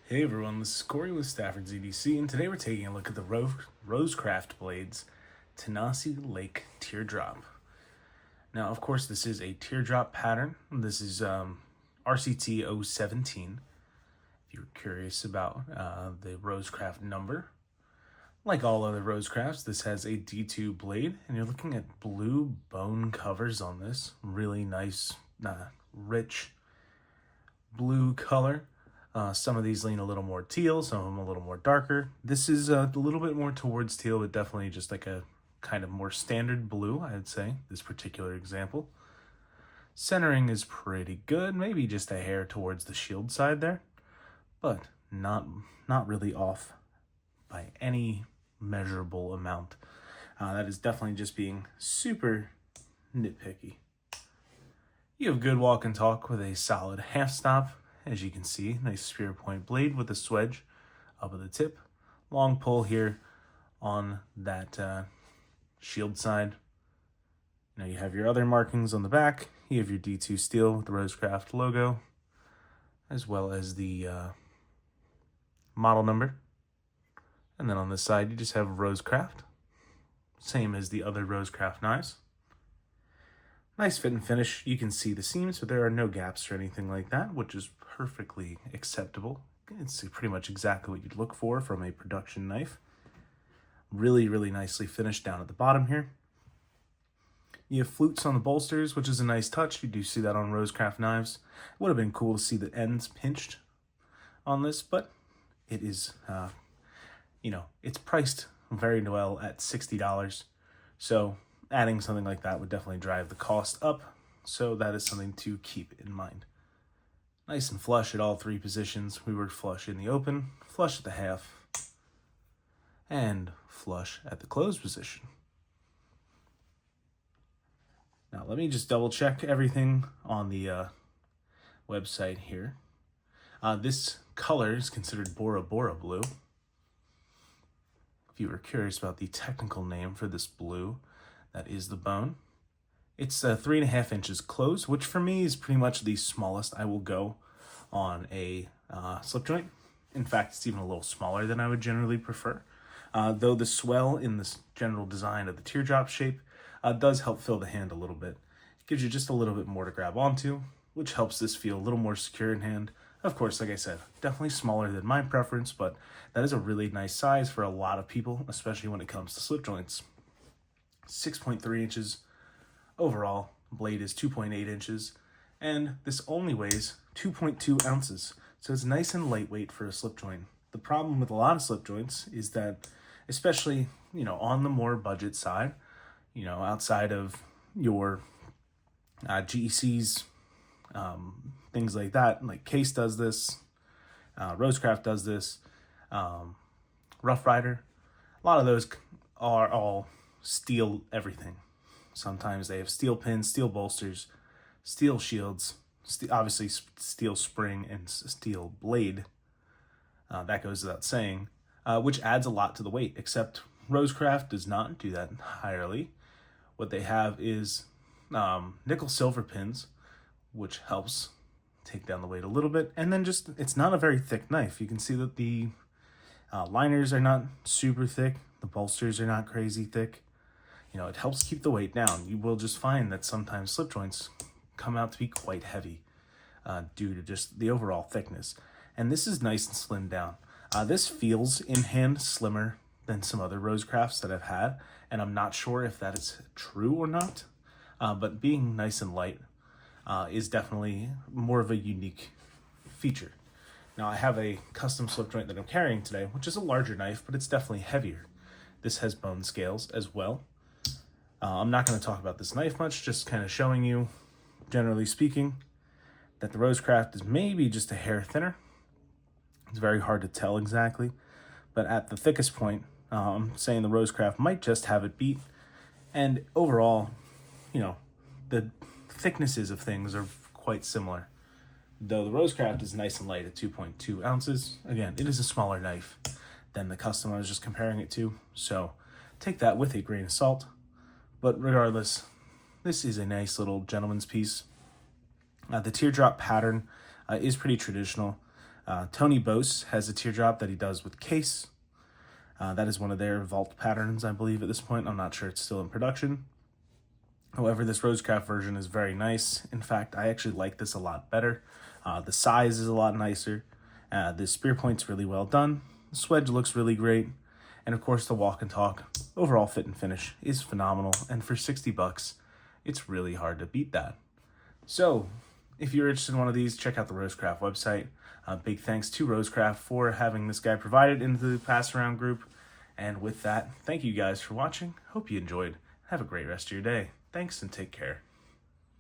Hey everyone, this is Corey with Stafford ZDC, and today we're taking a look at the Rosecraft blades Tanasi Lake Teardrop. Now, of course, this is a teardrop pattern. This is RCT 017. If you're curious about the Rosecraft number, like all other Rosecrafts, this has a D2 blade, and you're looking at blue bone covers on this. Really nice, rich blue color. Some of these lean a little more teal, some of them a little more darker. This is a little bit more towards teal, but definitely just like a kind of more standard blue, I'd say, this particular example. Centering is pretty good, maybe just a hair towards the shield side there, but not really off by any measurable amount. That is definitely just being super nitpicky. You have good walk and talk with a solid half stop. As you can see, nice spear point blade with a swedge up at the tip. Long pull here on that shield side. Now you have your other markings on the back. You have your D2 steel with the Rosecraft logo, as well as the model number. And then on this side, you just have Rosecraft, same as the other Rosecraft knives. Nice fit and finish. You can see the seams, but there are no gaps or anything like that, which is perfectly acceptable. It's pretty much exactly what you'd look for from a production knife. Really, really nicely finished down at the bottom here. You have flutes on the bolsters, which is a nice touch. You do see that on Rosecraft knives. It would have been cool to see the ends pinched on this, but it is, it's priced very well at $60. So adding something like that would definitely drive the cost up, so that is something to keep in mind. Nice and flush at all three positions. We were flush in the open, flush at the half, and flush at the closed position. Now let me just double check everything on the website here. This color is considered Bora Bora blue. If you were curious about the technical name for this blue, that is the bone. It's 3.5 inches closed, which for me is pretty much the smallest I will go on a slip joint. In fact, it's even a little smaller than I would generally prefer. Though the swell in this general design of the teardrop shape does help fill the hand a little bit. It gives you just a little bit more to grab onto, which helps this feel a little more secure in hand. Of course, like I said, definitely smaller than my preference, but that is a really nice size for a lot of people, especially when it comes to slip joints. 6.3 inches overall, blade is 2.8 inches, and this only weighs 2.2 ounces, so it's nice and lightweight for a slip joint. The problem with a lot of slip joints is that, especially, on the more budget side, outside of your GECs, things like that, like Case does this, Rosecraft does this, Rough Rider, a lot of those are all steel everything. Sometimes they have steel pins, steel bolsters, steel shields, obviously steel spring and steel blade. That goes without saying, which adds a lot to the weight, except Rosecraft does not do that entirely. What they have is nickel silver pins, which helps take down the weight a little bit. And then it's not a very thick knife. You can see that the liners are not super thick. The bolsters are not crazy thick. It helps keep the weight down. You will just find that sometimes slip joints come out to be quite heavy due to just the overall thickness. And this is nice and slimmed down. This feels in hand slimmer than some other Rosecrafts that I've had, and I'm not sure if that is true or not, but being nice and light is definitely more of a unique feature. Now I have a custom slip joint that I'm carrying today, which is a larger knife, but it's definitely heavier. This has bone scales as well. I'm not going to talk about this knife much, just kind of showing you, generally speaking, that the Rosecraft is maybe just a hair thinner. It's very hard to tell exactly, but at the thickest point, I'm saying the Rosecraft might just have it beat. And overall, the thicknesses of things are quite similar. Though the Rosecraft is nice and light at 2.2 ounces. Again, it is a smaller knife than the custom I was just comparing it to, so take that with a grain of salt. But regardless, this is a nice little gentleman's piece. The teardrop pattern is pretty traditional. Tony Bose has a teardrop that he does with case. That is one of their vault patterns, I believe, at this point. I'm not sure it's still in production. However, this Rosecraft version is very nice. In fact, I actually like this a lot better. The size is a lot nicer. The spear point's really well done. The swedge looks really great. And of course, the walk and talk, overall fit and finish is phenomenal. And for 60 bucks, it's really hard to beat that. So, if you're interested in one of these, check out the Rosecraft website. Big thanks to Rosecraft for having this guy provided into the pass around group. And with that, thank you guys for watching. Hope you enjoyed. Have a great rest of your day. Thanks and take care.